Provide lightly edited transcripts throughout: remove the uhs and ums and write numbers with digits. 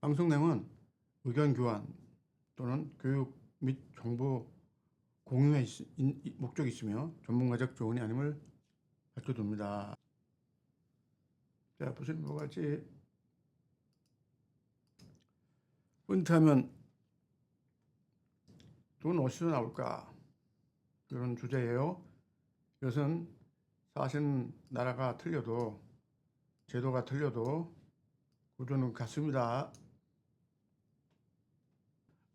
방송 내용은 의견 교환 또는 교육 및 정보 공유의 목적이 있으며 전문가적 조언이 아님을 밝혀둡니다. 자, 보시면 뭐가 있지? 은퇴하면 돈 어디서 나올까? 이런 주제예요. 이것은 사실 나라가 틀려도 제도가 틀려도 구조는 같습니다.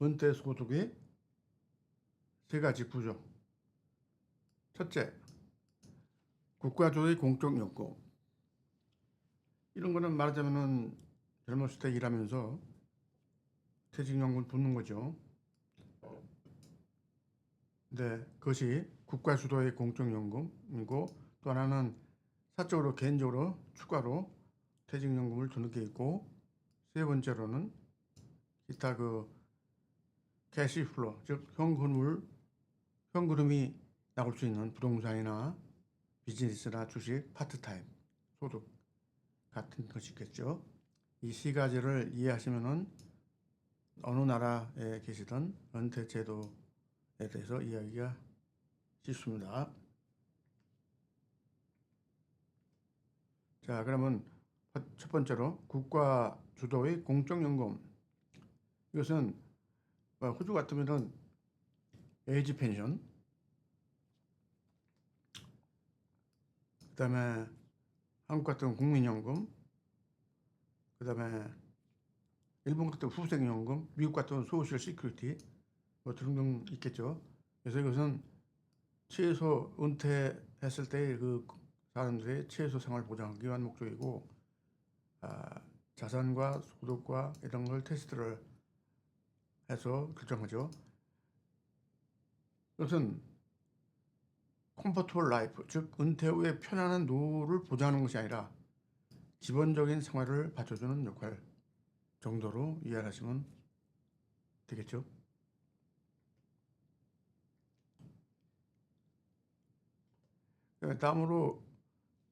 은퇴 소득의 세 가지 구조. 첫째, 국가조의 공적연금. 이런 거는 말하자면은 젊었을 때 일하면서 퇴직연금 붙는 거죠. 네, 그것이 국가 주도의 공적연금이고, 또 하나는 사적으로 개인적으로 추가로 퇴직연금을 주는 게 있고, 세 번째로는 기타 캐시플로, 즉 현금이 나올 수 있는 부동산이나 비즈니스나 주식, 파트타임, 소득 같은 것이 있겠죠. 이 세 가지를 이해하시면은 어느 나라에 계시든 은퇴 제도에 대해서 이야기가 쉽습니다. 자, 그러면 첫 번째로 국가 주도의 공적연금. 이것은 호주 같으면은 에이지 펜션, 그다음에 한국 같은 국민연금, 그다음에 일본 같은 후생연금, 미국 같은 소셜 시큐리티 뭐 등등 있겠죠. 그래서 이것은 최소 은퇴했을 때 그 사람들의 최소 생활 보장하기 위한 목적이고, 자산과 소득과 이런 걸 테스트를 해서 결정하죠. 이것은 컴포터블 라이프, 즉 은퇴 후에 편안한 노후를 보장하는 것이 아니라 기본적인 생활을 받쳐주는 역할 정도로 이해하시면 되겠죠. 다음으로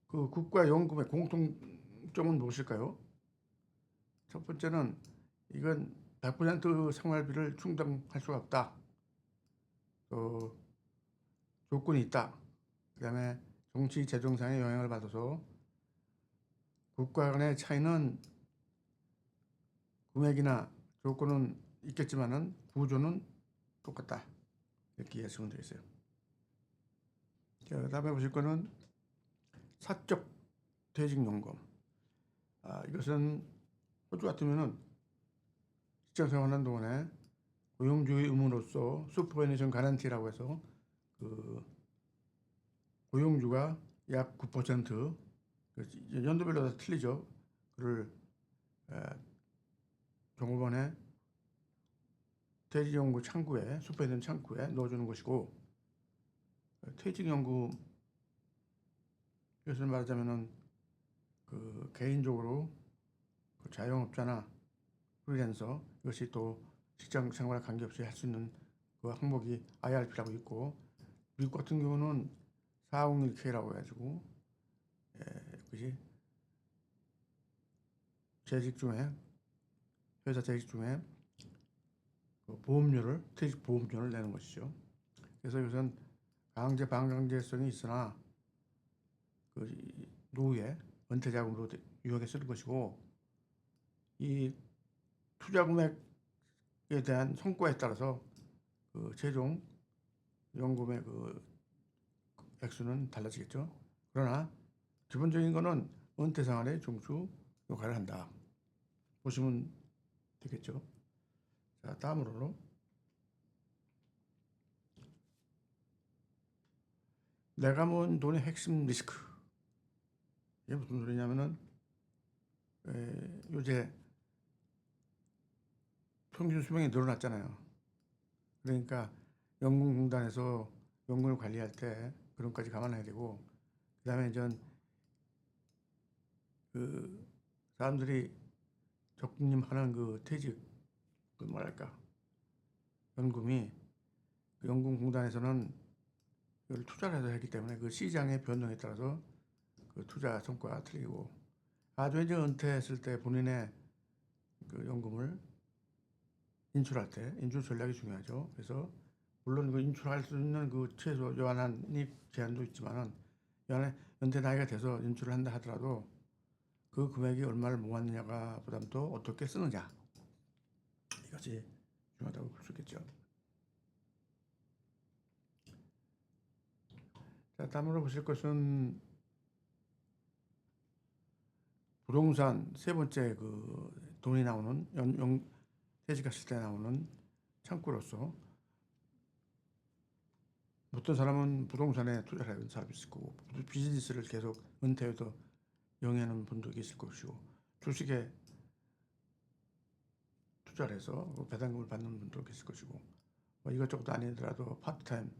그 국가연금의 공통점은 무엇일까요? 첫 번째는 이건 100% 생활비를 충당할 수가 없다. 조건이 있다. 그 다음에 정치 재정상의 영향을 받아서 국가 간의 차이는 금액이나 조건은 있겠지만은 구조는 똑같다. 이렇게 이해하시면 되겠어요. 자, 그다음에 보실 거는 사적 퇴직연금. 이것은 호주 같으면은 직장 생활하는 동안에 고용주의 의무로서 슈퍼애니션 가란티라고 해서 그 고용주가 약 9%, 연도별로 다 틀리죠. 그를 종업원의 퇴직연금 창구에, 슈퍼애니션 창구에 넣어주는 것이고, 퇴직연금 이것을 말하자면은 개인적으로 자영업자나 프리랜서, 이것이 또 직장 생활에 관계없이 할 수 있는 그 항목이 IRP라고 있고, 미국 같은 경우는 401K라고 해가지고 그것이 재직 중에, 회사 재직 중에 퇴직 보험료를 내는 것이죠. 그래서 이것은 강제 반강제성이 있으나 노후에 은퇴 자금으로 유용하게 쓰는 것이고, 이 투자 금액에 대한 성과에 따라서 최종 연금의 액수는 달라지겠죠. 그러나 기본적인 거는 은퇴 생활의 중추 역할을 한다. 보시면 되겠죠. 자, 다음으로 내가 모은 돈의 핵심 리스크. 이게 무슨 소리냐면은 요새 평균 수명이 늘어났잖아요. 그러니까 연금공단에서 연금을 관리할 때 그런 것까지 감안해야 되고, 그다음에 이제 사람들이 적립하는 퇴직 뭐랄까 연금이 연금공단에서는 이걸 투자를 해서 했기 때문에 그 시장의 변동에 따라서 그 투자 성과가 틀리고, 아주 이제 은퇴했을 때 본인의 그 연금을 인출할 때 인출 전략이 중요하죠. 그래서 물론 그 인출할 수 있는 그 최소 요한이 제한도 있지만은 연대 나이가 돼서 인출을 한다 하더라도 그 금액이 얼마를 모았느냐가 보다도 어떻게 쓰느냐, 이것이 중요하다고 볼 수 있겠죠. 자, 다음으로 보실 것은 부동산 세 번째 그 돈이 나오는 퇴직했을 때 나오는 창구로서 어떤 사람은 부동산에 투자를 하는 사람이 있을 거고 비즈니스를 계속 은퇴해도 영위하는 분도 있을 것이고 주식에 투자를 해서 배당금을 받는 분도 있을 것이고 이것저것 아니더라도 파트타임을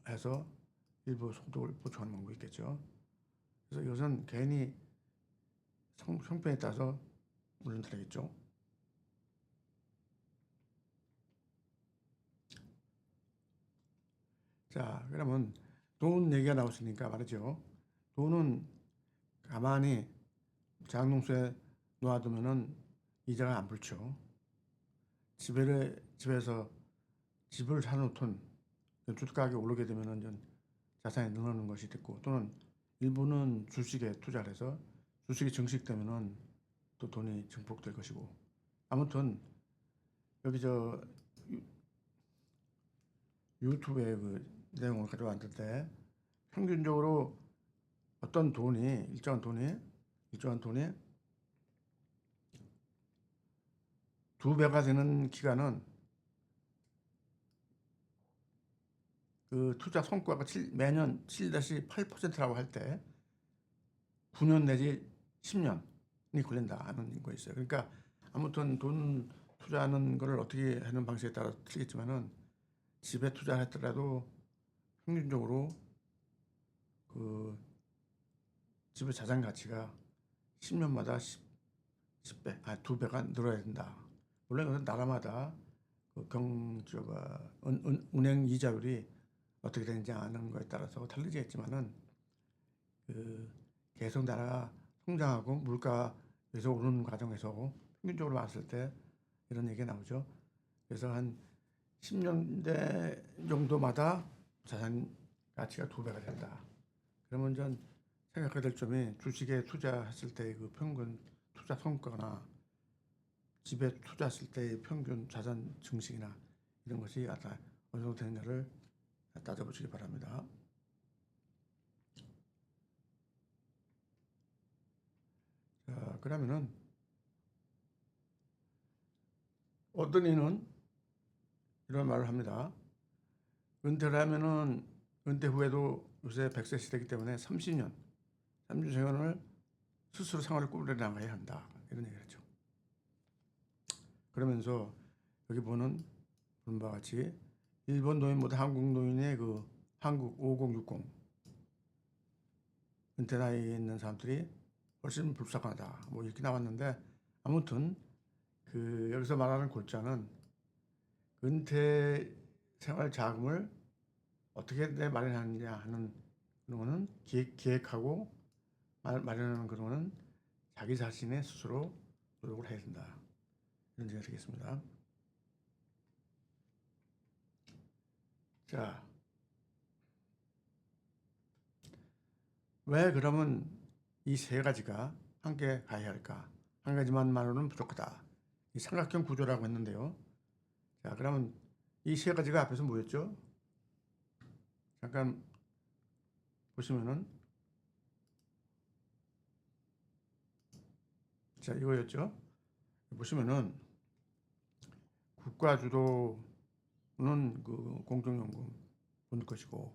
해서 일부 소득을 보충하는 방법이 있겠죠. 그래서 이것은 개인이 형편에 따라서 물론 다르겠죠. 자, 그러면 돈 얘기가 나왔으니까 말이죠. 돈은 가만히 자동수에 놓아두면은 이자가 안 붙죠. 집에서 집을 사놓던 주가가 오르게 되면은 자산이 늘어나는 것이 됐고, 또는 일부는 주식에 투자를 해서 주식이 증식되면은 또 돈이 증폭될 것이고, 아무튼 여기 유튜브에 그 내용을 가져왔는데 평균적으로 어떤 일정한 돈이 2배가 되는 기간은 그 투자 성과가 매년 7-8%라고 할 때 9년 내지 10년이 걸린다 하는 거 있어요. 그러니까 아무튼 돈 투자하는 거를 어떻게 하는 방식에 따라 틀리겠지만은 집에 투자했더라도 평균적으로 그 집의 자산 가치가 10년마다 10배, 2배가 늘어야 된다. 물론 이것은 나라마다 그 은행 이자율이 어떻게 되는지 아는 거에 따라서 다르겠지만은 그 계속 나라가 성장하고 물가가 계속 오르는 과정에서 평균적으로 봤을 때 이런 얘기가 나오죠. 그래서 한 10년대 정도마다 자산 가치가 2배가 된다. 그러면 전 생각해야 될 점이 주식에 투자했을 때 그 평균 투자 성과나 집에 투자했을 때의 평균 자산 증식이나 이런 것이 어느 정도 되느냐를 따져보시기 바랍니다. 자, 그러면은 어떤 이는 이런 말을 합니다. 은퇴를 하면은 은퇴 후에도 요새 100세 시대이기 때문에 30년 생활을 스스로 생활을 꾸려나가야 한다. 이런 얘기를 했죠. 그러면서 여기 보는 바와 같이 일본 노인보다 한국 노인의 그 한국 5060 은퇴 나이에 있는 사람들이 훨씬 불쌍하다. 뭐 이렇게 나왔는데 아무튼 그 여기서 말하는 골자는 은퇴 생활 자금을 어떻게 마련하느냐 하는 그런 거는 기획하고 마련하는 그런 거는 자기 자신의 스스로 노력을 해야 된다. 이런 얘기가 되겠습니다. 자, 왜 그러면 이 세 가지가 함께 가야 할까? 한 가지만으로는 부족하다. 이 삼각형 구조라고 했는데요. 자, 그러면 이 세 가지가 앞에서 뭐였죠? 잠깐 보시면은, 자, 이거였죠. 보시면은 국가 주도는 그 공적연금 본 것이고,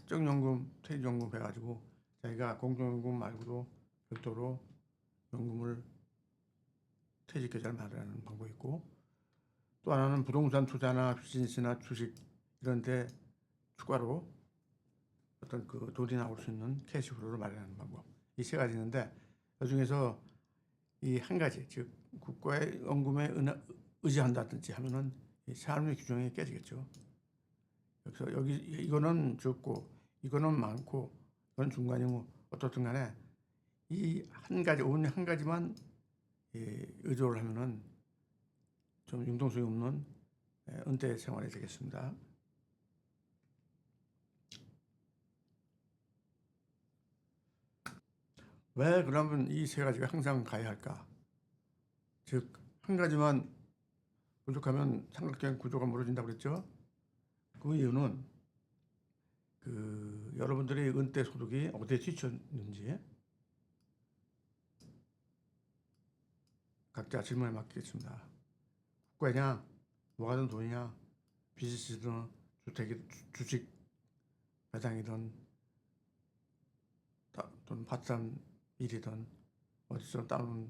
사적연금, 퇴직연금 해가지고 자기가 공적연금 말고도 별도로 연금을 퇴직 계좌를 마련하는 방법이 있고, 또 하나는 부동산 투자나 비즈니스나 주식 이런 데 추가로 어떤 그 돈이 나올 수 있는 캐시플로우를 마련하는 방법. 이 세 가지 있는데 그중에서 이 한 가지, 즉 국가의 연금에 의지한다든지 하면은 이 삶의 규정이 깨지겠죠. 그래서 이거는 적고 이거는 많고 이건 중간이고 어떻든 간에 이 한 가지 오늘 한 가지만 의존을 하면은 좀 융통성이 없는 은퇴 생활이 되겠습니다. 왜 그러면 이 세 가지가 항상 가야 할까? 즉, 한 가지만 부족하면 삼각형 구조가 무너진다고 그랬죠? 그 이유는 여러분들의 은퇴 소득이 어디에 지쳤는지 각자 질문에 맡기겠습니다. 국가냐, 뭐가 든 돈이냐, 비즈니스든 주식 배당이든 또는 파트타임 일이든 어디서 따는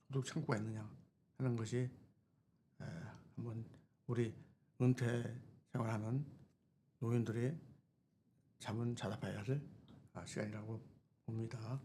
소득 창구가 있느냐 하는 것이 한번 우리 은퇴 생활하는 노인들이 자문자답해야 할 시간이라고 봅니다.